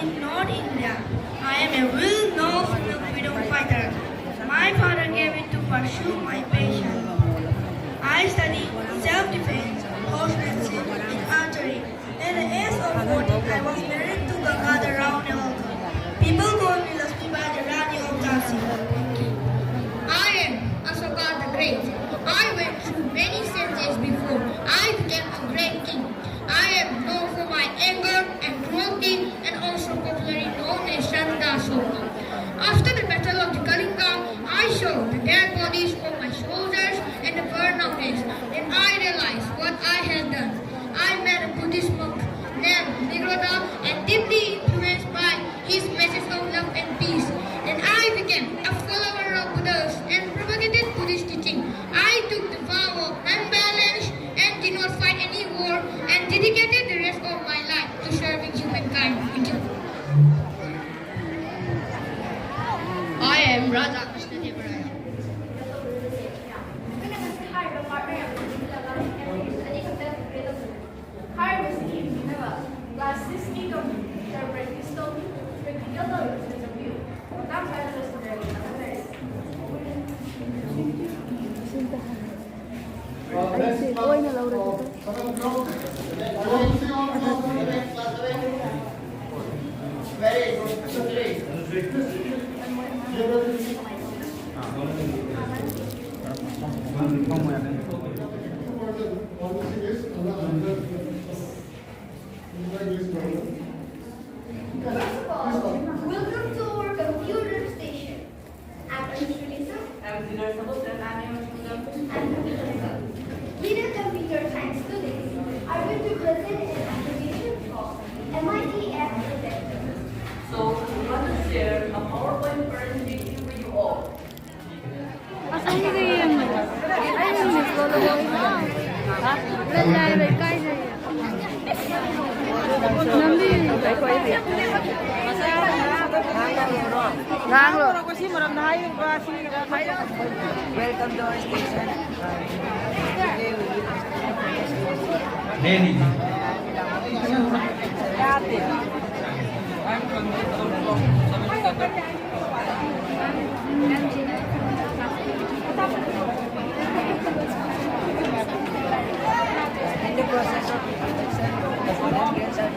in North India. I am a well-known freedom fighter. My father gave me to pursue my passion. I studied self-defense, horsemanship, and archery. At the age of 14, I was married to Ganga Rao Nevalkar. People call me Lakshmi by the Rani of Jhansi. I am Ashoka the Great. I went through many stages before I became a great king. I am known for my anger and cruelty and also popularly known as Ruda Ashoka. After the battle of the Kalinga, I saw the dead bodies of my soldiers and the burnout days. Then I realized what I had done. I met a Buddhist monk named Ruda and deeply influenced by his message of love and peace. Then I became a follower of Buddha and propagated Buddhist teaching. I took the vow of non-violence and did not fight any war and dedicated the rest of my life to serving humankind. Thank you. I am Raja Krishna Devaraya. Welcome to our computer station. I'm Anshulisa. I'm Lead computer science students are going to present an application called MIT App Detector. So, we want to share a PowerPoint presentation with you all. Welcome to our station. In the process of introduction, the following games are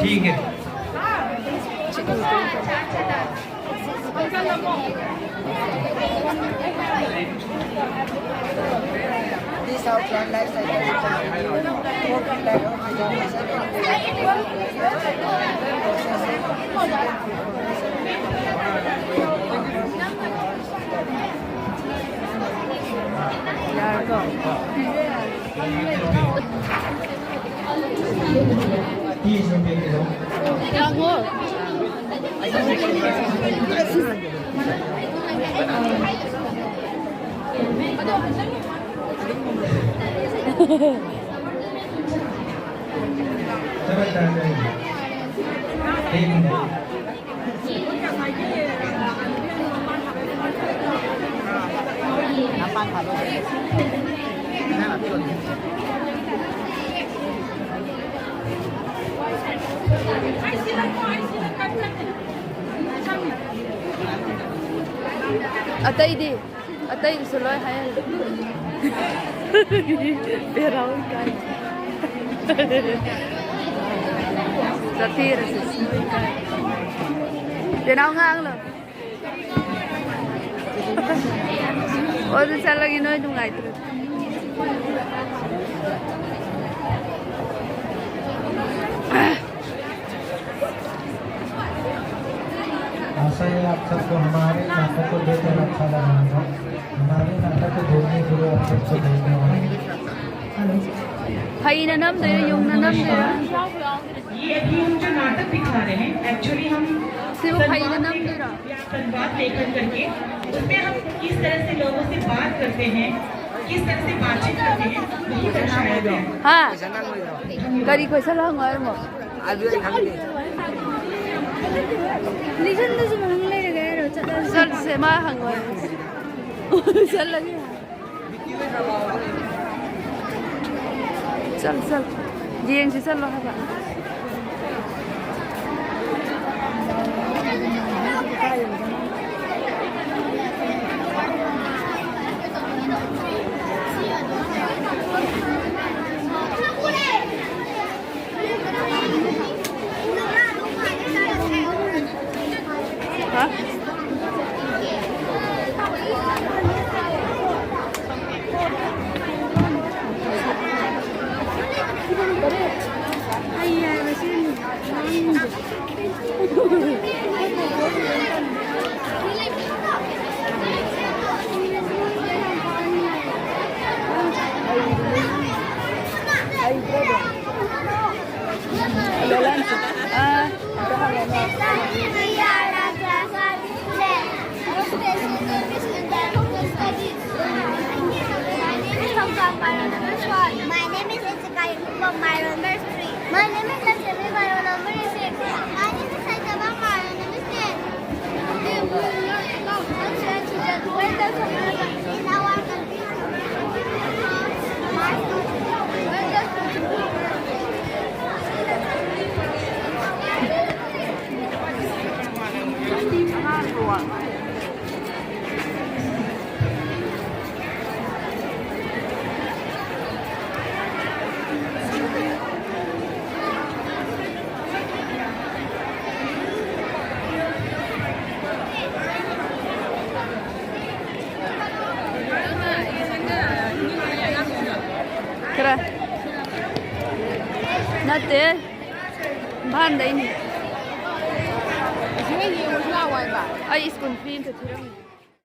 ठीक है This outline life cycle working Atay suloy hayal. Peraw kay. Satir sis. Denaw ngang lo. Odi sala ginoy dungay tru. आशा है आप सबको हमारे नाटक को देखकर अच्छा लगा होगा। हमारे नाटक को देखने के लिए आप सबको धन्यवाद। Hay na nam de yung na nam de. ये अभी हम जो नाटक दिखा रहे हैं एक्चुअली हम सिर्फ hay na nam de. संवाद लेखन करके उसमें हम किस तरह से लोगों से बात करते हैं, किस तरह से बातचीत करते हैं, वही दर्शाया गया है। हाँ करी कोई सलाह ngồi một चल से má hàng ngồi चल lagi चल riêng thì चल lo các bạn hả My name is Ashoka from my number 3. My name is Lakshmi, my number is 6. My name is Saitama, my number is 10. Okay, we will learn about culture and children. Where does America in our country? Where does 그래 나때 반대 이니 아이 스푼 핀트 들어